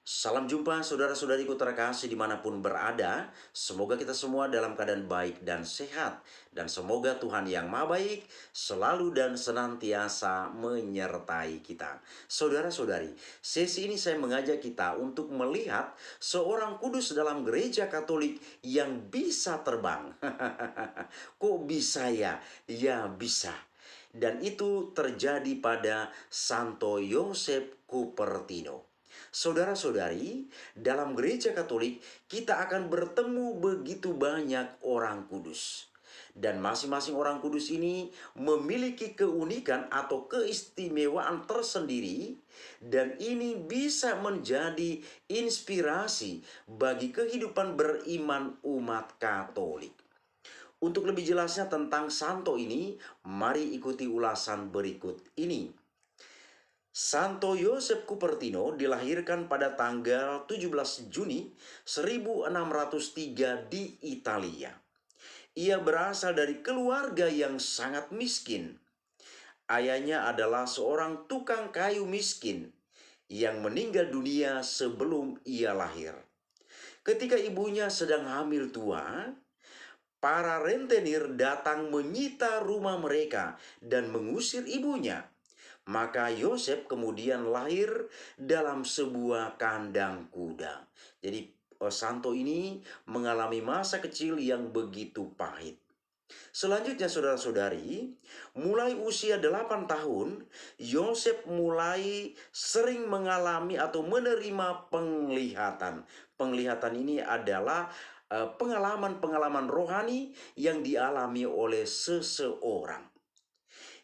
Salam jumpa saudara-saudariku terkasih dimanapun berada. Semoga kita semua dalam keadaan baik dan sehat. Dan semoga Tuhan yang Maha Baik selalu dan senantiasa menyertai kita. Saudara-saudari, sesi ini saya mengajak kita untuk melihat seorang kudus dalam gereja Katolik yang bisa terbang. Kok bisa ya? Ya bisa. Dan itu terjadi pada Santo Yosef Cupertino. Saudara-saudari, dalam gereja Katolik kita akan bertemu begitu banyak orang kudus. Dan masing-masing orang kudus ini memiliki keunikan atau keistimewaan tersendiri. Dan ini bisa menjadi inspirasi bagi kehidupan beriman umat Katolik. Untuk lebih jelasnya tentang santo ini, mari ikuti ulasan berikut ini. Santo Yosef Cupertino dilahirkan pada tanggal 17 Juni 1603 di Italia. Ia berasal dari keluarga yang sangat miskin. Ayahnya adalah seorang tukang kayu miskin yang meninggal dunia sebelum ia lahir. Ketika ibunya sedang hamil tua, para rentenir datang menyita rumah mereka dan mengusir ibunya. Maka Yosef kemudian lahir dalam sebuah kandang kuda. Jadi Santo ini mengalami masa kecil yang begitu pahit. Selanjutnya saudara-saudari, mulai usia 8 tahun, Yosef mulai sering mengalami atau menerima penglihatan. Penglihatan ini adalah pengalaman-pengalaman rohani yang dialami oleh seseorang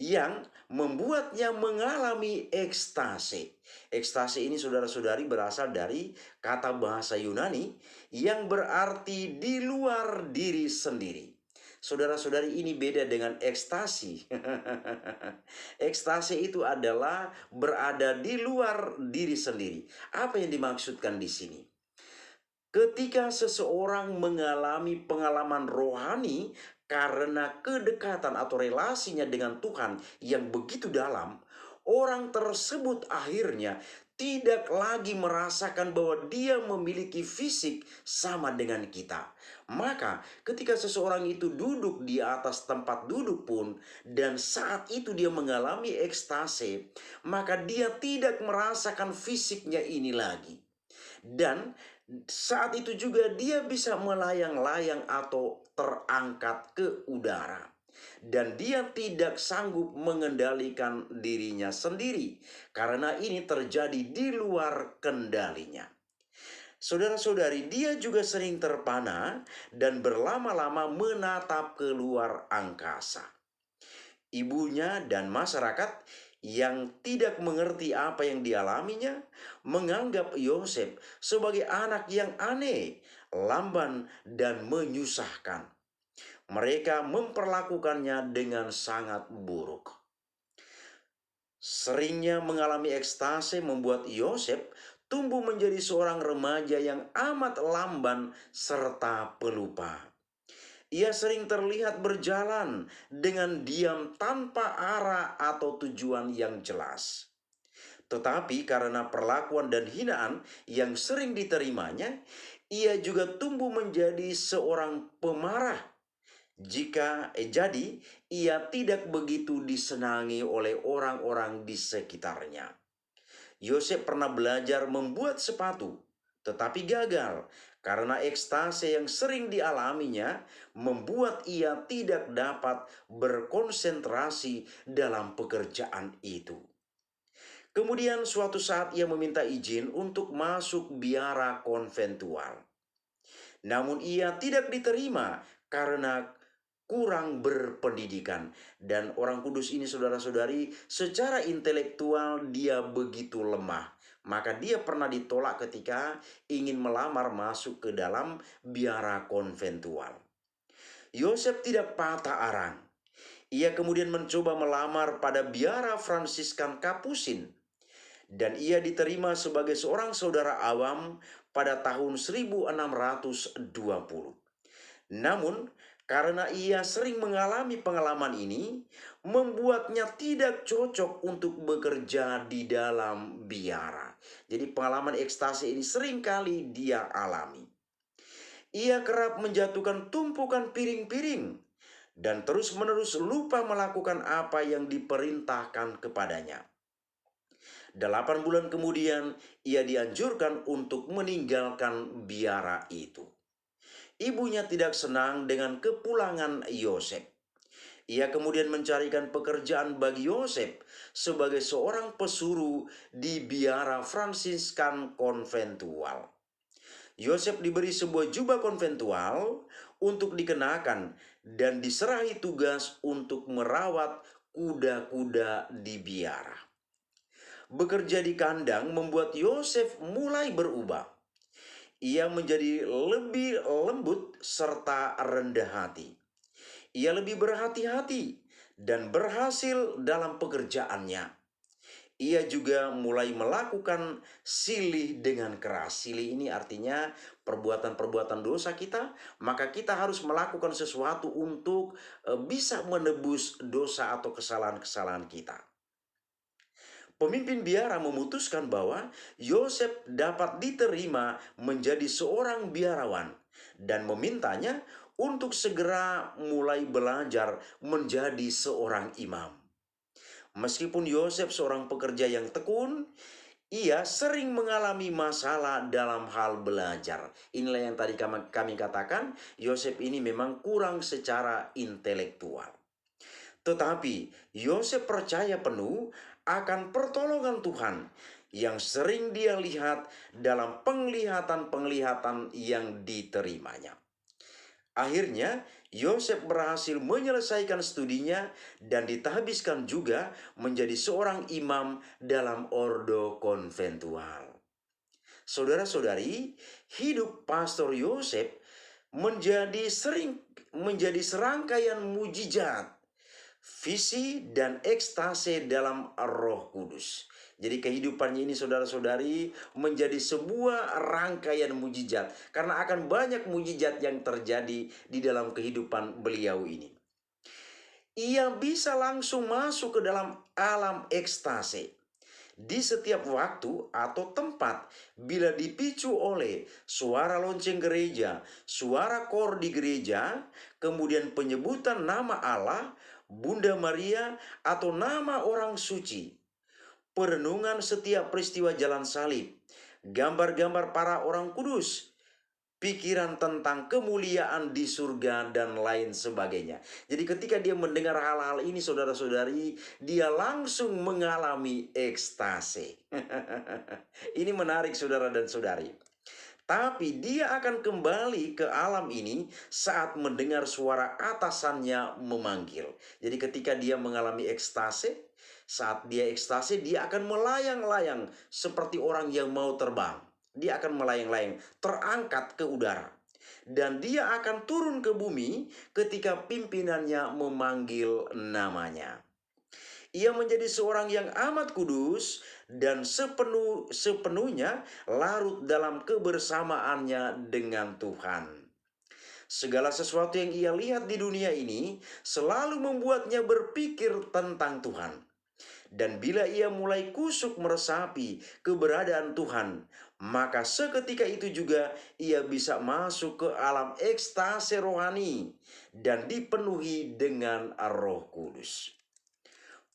yang membuatnya mengalami ekstase. Ekstase ini saudara-saudari berasal dari kata bahasa Yunani yang berarti di luar diri sendiri. Saudara-saudari, ini beda dengan ekstasi. Ekstase itu adalah berada di luar diri sendiri. Apa yang dimaksudkan di sini? Ketika seseorang mengalami pengalaman rohani karena kedekatan atau relasinya dengan Tuhan yang begitu dalam, orang tersebut akhirnya tidak lagi merasakan bahwa dia memiliki fisik sama dengan kita. Maka ketika seseorang itu duduk di atas tempat duduk pun, dan saat itu dia mengalami ekstase, maka dia tidak merasakan fisiknya ini lagi. Dan saat itu juga dia bisa melayang-layang atau terangkat ke udara. Dan dia tidak sanggup mengendalikan dirinya sendiri, karena ini terjadi di luar kendalinya. Saudara-saudari, dia juga sering terpana dan berlama-lama menatap keluar angkasa. Ibunya dan masyarakat yang tidak mengerti apa yang dialaminya menganggap Yosef sebagai anak yang aneh, lamban, dan menyusahkan. Mereka memperlakukannya dengan sangat buruk. Seringnya mengalami ekstase membuat Yosef tumbuh menjadi seorang remaja yang amat lamban serta pelupa. Ia sering terlihat berjalan dengan diam tanpa arah atau tujuan yang jelas. Tetapi karena perlakuan dan hinaan yang sering diterimanya, ia juga tumbuh menjadi seorang pemarah. Jadi, ia tidak begitu disenangi oleh orang-orang di sekitarnya. Yosef pernah belajar membuat sepatu, tetapi gagal karena ekstase yang sering dialaminya membuat ia tidak dapat berkonsentrasi dalam pekerjaan itu. Kemudian suatu saat ia meminta izin untuk masuk biara konventual. Namun ia tidak diterima karena kurang berpendidikan. Dan orang kudus ini saudara-saudari, secara intelektual dia begitu lemah. Maka dia pernah ditolak ketika ingin melamar masuk ke dalam biara konventual. Yosef tidak patah arang. Ia kemudian mencoba melamar pada biara Fransiskan Kapusin. Dan ia diterima sebagai seorang saudara awam pada tahun 1620. Namun, Karena ia sering mengalami pengalaman ini, membuatnya tidak cocok untuk bekerja di dalam biara. Jadi pengalaman ekstasi ini sering kali dia alami. Ia kerap menjatuhkan tumpukan piring-piring dan terus-menerus lupa melakukan apa yang diperintahkan kepadanya. 8 bulan kemudian, ia dianjurkan untuk meninggalkan biara itu. Ibunya tidak senang dengan kepulangan Yosef. Ia kemudian mencarikan pekerjaan bagi Yosef sebagai seorang pesuruh di biara Fransiskan konventual. Yosef diberi sebuah jubah konventual untuk dikenakan dan diserahi tugas untuk merawat kuda-kuda di biara. Bekerja di kandang membuat Yosef mulai berubah. Ia menjadi lebih lembut serta rendah hati. Ia lebih berhati-hati dan berhasil dalam pekerjaannya. Ia juga mulai melakukan silih dengan keras. Silih ini artinya perbuatan-perbuatan dosa kita, maka kita harus melakukan sesuatu untuk bisa menebus dosa atau kesalahan-kesalahan kita. Pemimpin biara memutuskan bahwa Yosef dapat diterima menjadi seorang biarawan dan memintanya untuk segera mulai belajar menjadi seorang imam. Meskipun Yosef seorang pekerja yang tekun, ia sering mengalami masalah dalam hal belajar. Inilah yang tadi kami katakan, Yosef ini memang kurang secara intelektual. Tetapi Yosef percaya penuh akan pertolongan Tuhan yang sering dia lihat dalam penglihatan-penglihatan yang diterimanya. Akhirnya, Yosef berhasil menyelesaikan studinya dan ditahbiskan juga menjadi seorang imam dalam ordo konventual. Saudara-saudari, hidup Pastor Yosef menjadi serangkaian mujizat, visi dan ekstase dalam Roh Kudus. Jadi kehidupannya ini saudara-saudari menjadi sebuah rangkaian mujizat. Karena akan banyak mujizat yang terjadi di dalam kehidupan beliau ini. Ia bisa langsung masuk ke dalam alam ekstase di setiap waktu atau tempat bila dipicu oleh suara lonceng gereja, suara kor di gereja, kemudian penyebutan nama Allah, Bunda Maria, atau nama orang suci. Perenungan setiap peristiwa jalan salib, gambar-gambar para orang kudus, pikiran tentang kemuliaan di surga dan lain sebagainya. Jadi ketika dia mendengar hal-hal ini saudara-saudari, dia langsung mengalami ekstase. Ini menarik saudara dan saudari. Tapi dia akan kembali ke alam ini saat mendengar suara atasannya memanggil. Jadi ketika dia mengalami ekstase, saat dia ekstase dia akan melayang-layang seperti orang yang mau terbang. Dia akan melayang-layang, terangkat ke udara. Dan dia akan turun ke bumi ketika pimpinannya memanggil namanya. Ia menjadi seorang yang amat kudus dan sepenuhnya larut dalam kebersamaannya dengan Tuhan. Segala sesuatu yang ia lihat di dunia ini selalu membuatnya berpikir tentang Tuhan. Dan bila ia mulai kusuk meresapi keberadaan Tuhan, maka seketika itu juga ia bisa masuk ke alam ekstase rohani dan dipenuhi dengan Roh Kudus.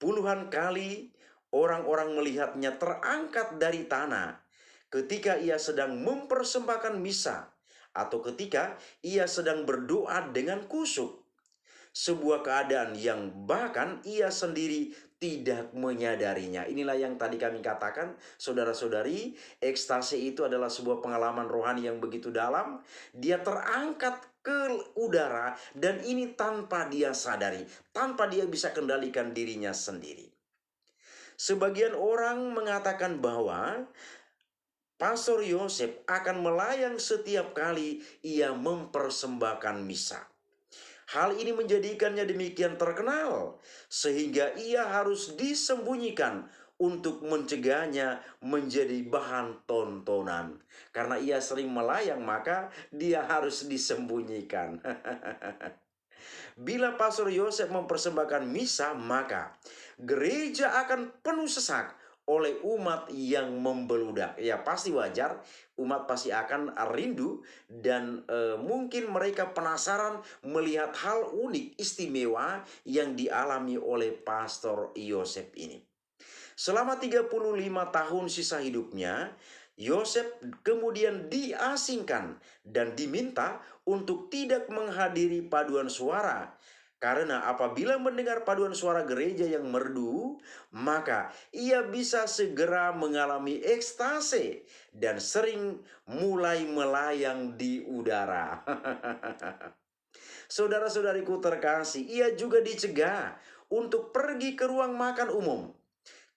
Puluhan kali orang-orang melihatnya terangkat dari tanah ketika ia sedang mempersembahkan misa atau ketika ia sedang berdoa dengan kusuk. Sebuah keadaan yang bahkan ia sendiri tidak menyadarinya. Inilah yang tadi kami katakan, saudara-saudari, ekstase itu adalah sebuah pengalaman rohani yang begitu dalam. Dia terangkat ke udara dan ini tanpa dia sadari, tanpa dia bisa kendalikan dirinya sendiri. Sebagian orang mengatakan bahwa Pastor Yosef akan melayang setiap kali ia mempersembahkan misa. Hal ini menjadikannya demikian terkenal sehingga ia harus disembunyikan untuk mencegahnya menjadi bahan tontonan. Karena ia sering melayang maka dia harus disembunyikan. Bila Pastor Yosef mempersembahkan misa, maka gereja akan penuh sesak oleh umat yang membeludak. Ya, pasti wajar, umat pasti akan rindu dan mungkin mereka penasaran melihat hal unik istimewa yang dialami oleh Pastor Yosef ini. Selama 35 tahun sisa hidupnya, Yosef kemudian diasingkan dan diminta untuk tidak menghadiri paduan suara. Karena apabila mendengar paduan suara gereja yang merdu, maka ia bisa segera mengalami ekstase dan sering mulai melayang di udara. Saudara-saudariku terkasih, ia juga dicegah untuk pergi ke ruang makan umum,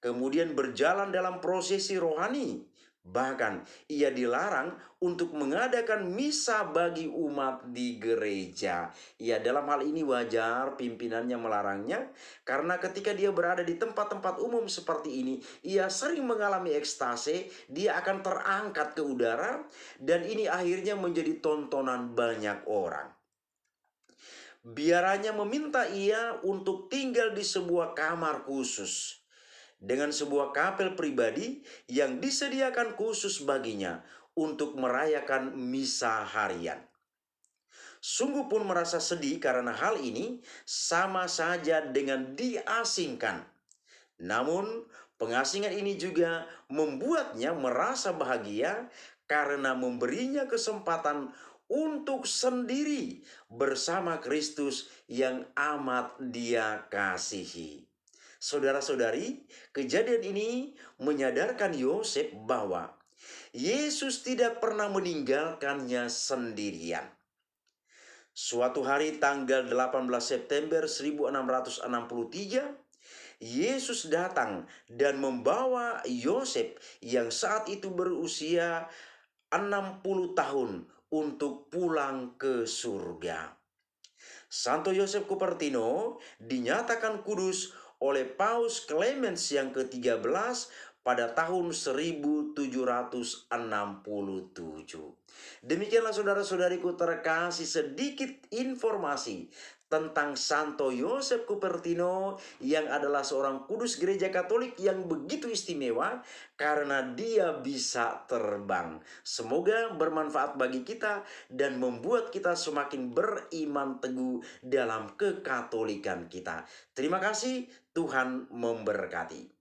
kemudian berjalan dalam prosesi rohani. Bahkan ia dilarang untuk mengadakan misa bagi umat di gereja. Ya, dalam hal ini wajar pimpinannya melarangnya, karena ketika dia berada di tempat-tempat umum seperti ini, ia sering mengalami ekstase, dia akan terangkat ke udara, dan ini akhirnya menjadi tontonan banyak orang. Biaranya meminta ia untuk tinggal di sebuah kamar khusus dengan sebuah kapel pribadi yang disediakan khusus baginya untuk merayakan misa harian. Sungguh pun merasa sedih karena hal ini sama saja dengan diasingkan. Namun, pengasingan ini juga membuatnya merasa bahagia karena memberinya kesempatan untuk sendiri bersama Kristus yang amat dia kasihi. Saudara-saudari, kejadian ini menyadarkan Yosef bahwa Yesus tidak pernah meninggalkannya sendirian. Suatu hari tanggal 18 September 1663, Yesus datang dan membawa Yosef yang saat itu berusia 60 tahun untuk pulang ke surga. Santo Yosef Cupertino dinyatakan kudus oleh Paus Clemens yang ke-13 pada tahun 1767. Demikianlah saudara-saudariku terkasih sedikit informasi tentang Santo Yosef Cupertino yang adalah seorang kudus gereja Katolik yang begitu istimewa karena dia bisa terbang. Semoga bermanfaat bagi kita dan membuat kita semakin beriman teguh dalam kekatolikan kita. Terima kasih, Tuhan memberkati.